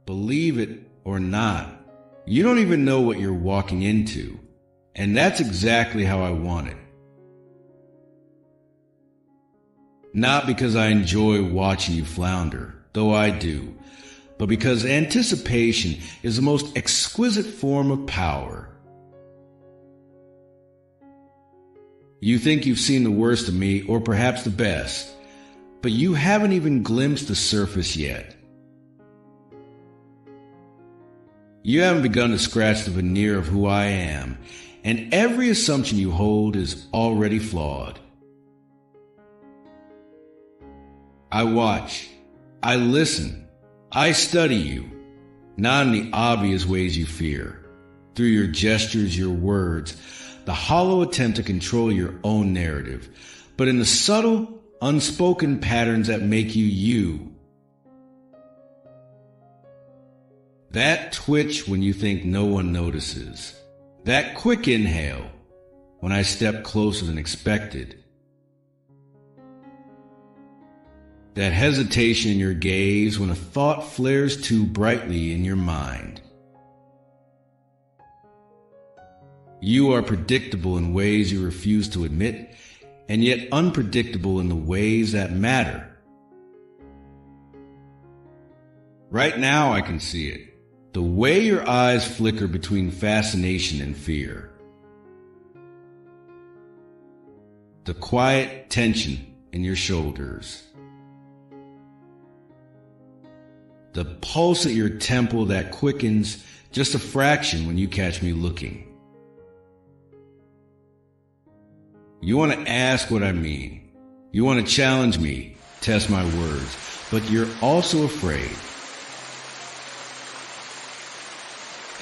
Believe it or not, you don't even know what you're walking into. And that's exactly how I want it. Not because I enjoy watching you flounder, though I do, but because anticipation is the most exquisite form of power. You think you've seen the worst of me, or perhaps the best, but you haven't even glimpsed the surface yet. You haven't begun to scratch the veneer of who I am, and every assumption you hold is already flawed. I watch, I listen, I study you, not in the obvious ways you fear, through your gestures, your words, the hollow attempt to control your own narrative, but in the subtle, unspoken patterns that make you you. That twitch when you think no one notices. That quick inhale when I step closer than expected. That hesitation in your gaze when a thought flares too brightly in your mind. You are predictable in ways you refuse to admit, and yet unpredictable in the ways that matter. Right now I can see it. The way your eyes flicker between fascination and fear. The quiet tension in your shoulders. The pulse at your temple that quickens just a fraction when you catch me looking. You want to ask what I mean. You want to challenge me, test my words, but you're also afraid.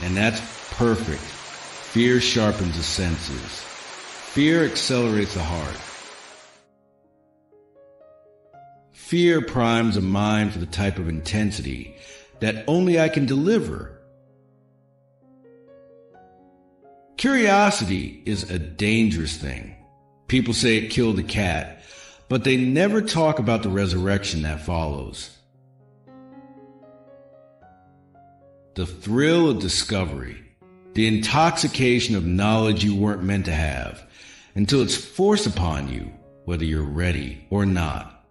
And that's perfect. Fear sharpens the senses. Fear accelerates the heart. Fear primes a mind for the type of intensity that only I can deliver. Curiosity is a dangerous thing. People say it killed the cat, but they never talk about the resurrection that follows. The thrill of discovery, the intoxication of knowledge you weren't meant to have, until it's forced upon you, whether you're ready or not.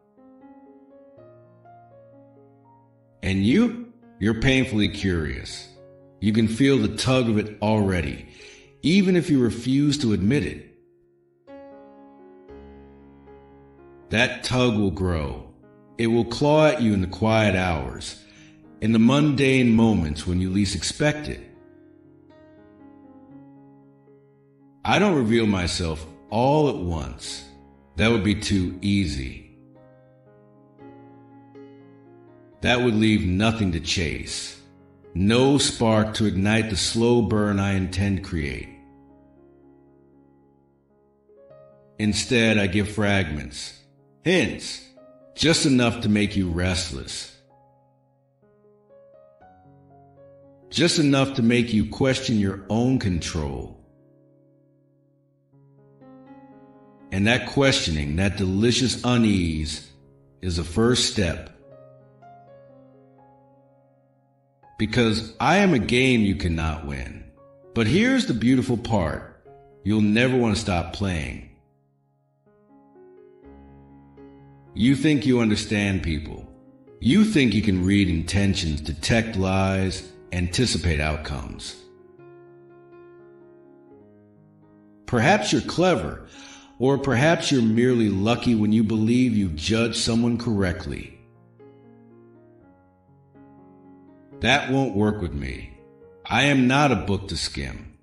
And you're painfully curious. You can feel the tug of it already, even if you refuse to admit it. That tug will grow. It will claw at you in the quiet hours, in the mundane moments when you least expect it. I don't reveal myself all at once. That would be too easy. That would leave nothing to chase, no spark to ignite the slow burn I intend to create. Instead, I give fragments, hints, just enough to make you restless. Just enough to make you question your own control. And that questioning, that delicious unease, is the first step. Because I am a game you cannot win. But here's the beautiful part. You'll never want to stop playing. You think you understand people. You think you can read intentions, detect lies, anticipate outcomes. Perhaps you're clever, or perhaps you're merely lucky when you believe you've judged someone correctly. That won't work with me. I am not a book to skim.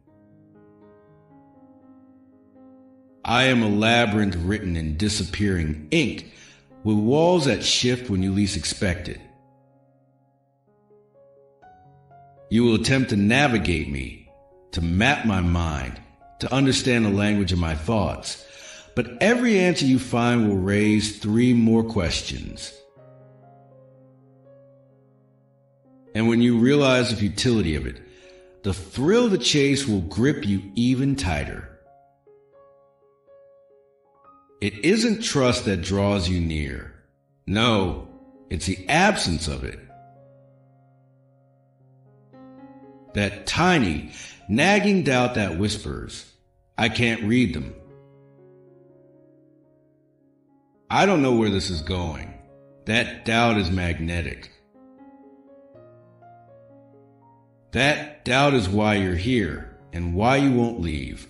I am a labyrinth written in disappearing ink, with walls that shift when you least expect it. You will attempt to navigate me, to map my mind, to understand the language of my thoughts, but every answer you find will raise 3 more questions. And when you realize the futility of it, the thrill of the chase will grip you even tighter. It isn't trust that draws you near. No, it's the absence of it. That tiny, nagging doubt that whispers, I can't read them. I don't know where this is going. That doubt is magnetic. That doubt is why you're here and why you won't leave.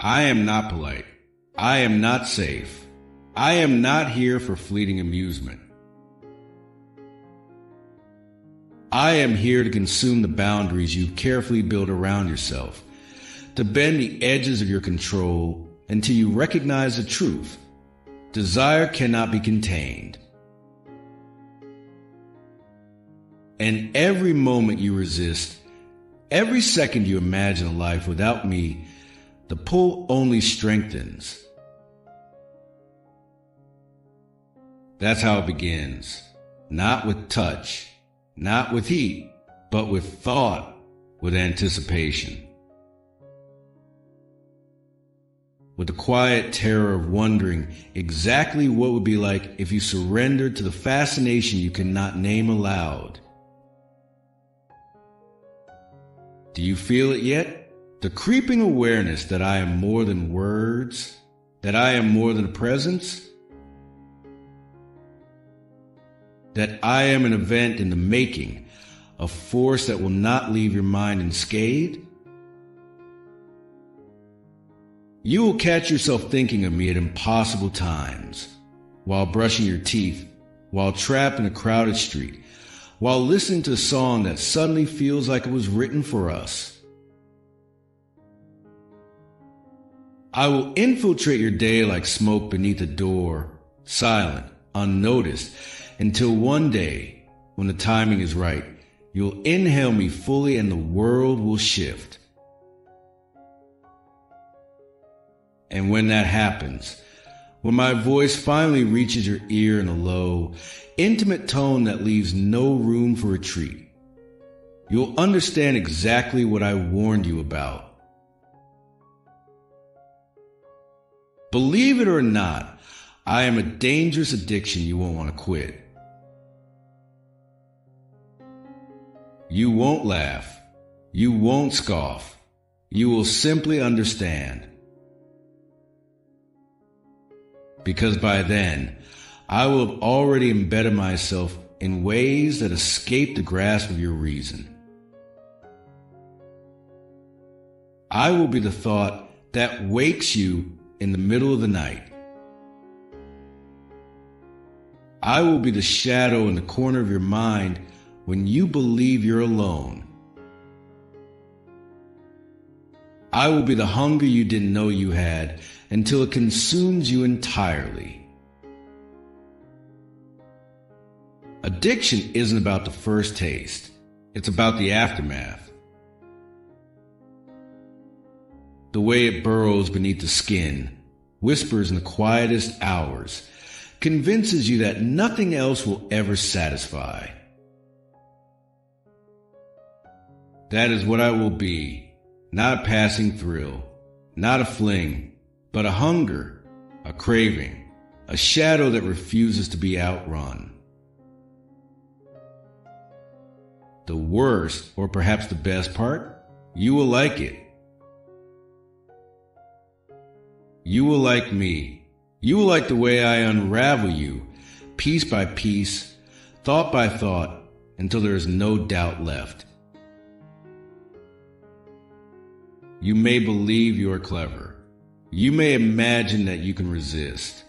I am not polite. I am not safe. I am not here for fleeting amusement. I am here to consume the boundaries you've carefully built around yourself, to bend the edges of your control until you recognize the truth. Desire cannot be contained. And every moment you resist, every second you imagine a life without me, the pull only strengthens. That's how it begins. Not with touch, not with heat, but with thought, with anticipation. With the quiet terror of wondering exactly what would be like if you surrendered to the fascination you cannot name aloud. Do you feel it yet? The creeping awareness that I am more than words, that I am more than a presence, that I am an event in the making, a force that will not leave your mind unscathed. You will catch yourself thinking of me at impossible times, while brushing your teeth, while trapped in a crowded street, while listening to a song that suddenly feels like it was written for us. I will infiltrate your day like smoke beneath a door, silent, unnoticed, until one day, when the timing is right, you'll inhale me fully and the world will shift. And when that happens, when my voice finally reaches your ear in a low, intimate tone that leaves no room for retreat, you'll understand exactly what I warned you about. Believe it or not, I am a dangerous addiction you won't want to quit. You won't laugh. You won't scoff. You will simply understand. Because by then, I will have already embedded myself in ways that escape the grasp of your reason. I will be the thought that wakes you in the middle of the night. I will be the shadow in the corner of your mind when you believe you're alone. I will be the hunger you didn't know you had until it consumes you entirely. Addiction isn't about the first taste. It's about the aftermath. The way it burrows beneath the skin, whispers in the quietest hours, convinces you that nothing else will ever satisfy. That is what I will be, not a passing thrill, not a fling, but a hunger, a craving, a shadow that refuses to be outrun. The worst, or perhaps the best part, you will like it. You will like me. You will like the way I unravel you, piece by piece, thought by thought, until there is no doubt left. You may believe you are clever. You may imagine that you can resist.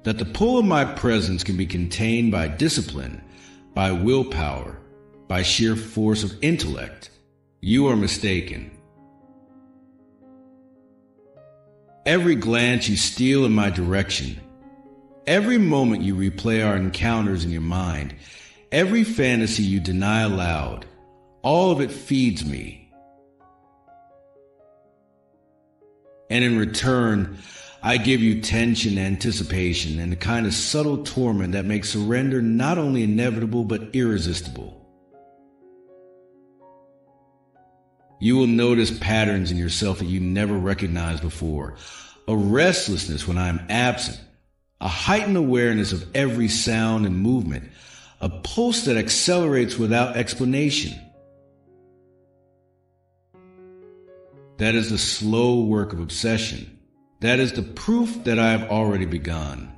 That the pull of my presence can be contained by discipline, by willpower, by sheer force of intellect. You are mistaken. Every glance you steal in my direction, every moment you replay our encounters in your mind, every fantasy you deny aloud, all of it feeds me. And in return, I give you tension, anticipation, and a kind of subtle torment that makes surrender not only inevitable but irresistible. You will notice patterns in yourself that you never recognized before. A restlessness when I am absent. a heightened awareness of every sound and movement, a pulse that accelerates without explanation. That is the slow work of obsession. That is the proof that I have already begun.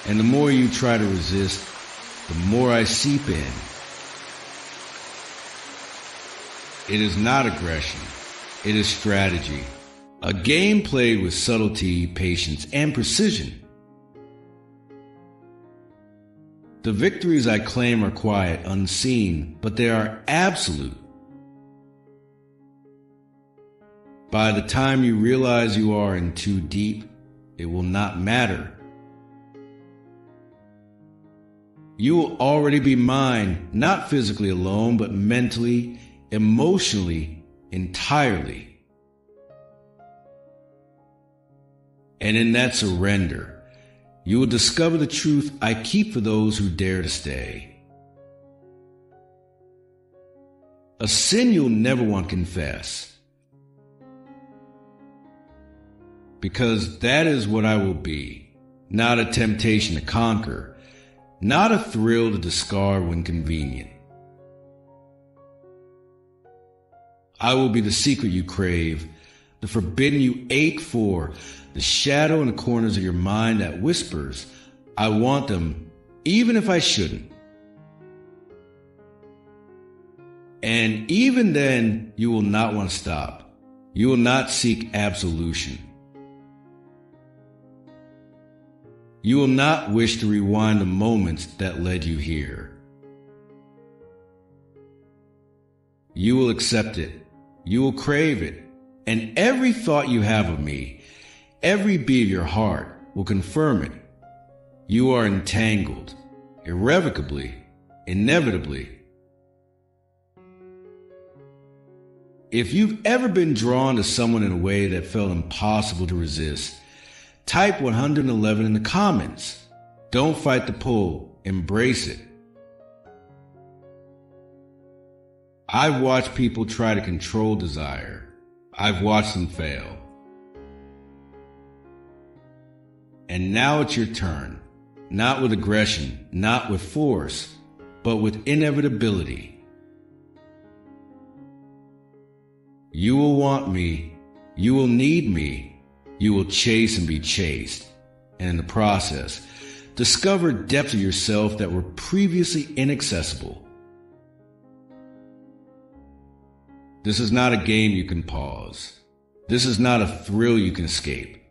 And the more you try to resist, the more I seep in. It is not aggression. It is strategy. A game played with subtlety, patience, and precision. The victories I claim are quiet, unseen, but they are absolute. By the time you realize you are in too deep, it will not matter. You will already be mine, not physically alone, but mentally, emotionally, entirely. And in that surrender, you will discover the truth I keep for those who dare to stay. A sin you'll never want to confess. Because that is what I will be, not a temptation to conquer, not a thrill to discard when convenient. I will be the secret you crave, the forbidden you ache for, the shadow in the corners of your mind that whispers, I want them, even if I shouldn't. And even then, you will not want to stop. You will not seek absolution. You will not wish to rewind the moments that led you here. You will accept it. You will crave it. And every thought you have of me, every beat of your heart will confirm it. You are entangled, irrevocably, inevitably. If you've ever been drawn to someone in a way that felt impossible to resist, type 111 in the comments. Don't fight the pull, embrace it. I've watched people try to control desire. I've watched them fail. And now it's your turn, not with aggression, not with force, but with inevitability. You will want me, you will need me, you will chase and be chased, and in the process, discover depths of yourself that were previously inaccessible. This is not a game you can pause. This is not a thrill you can escape.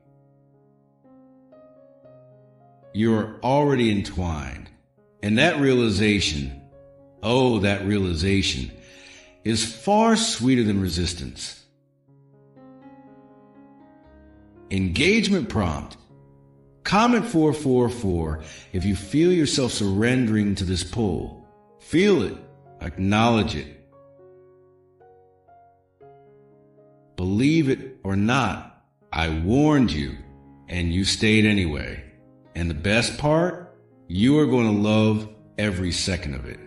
You are already entwined, and that realization, oh, that realization, is far sweeter than resistance. Engagement prompt. Comment 444 if you feel yourself surrendering to this pull. Feel it. Acknowledge it. Believe it or not, I warned you, and you stayed anyway. And the best part, you are going to love every second of it.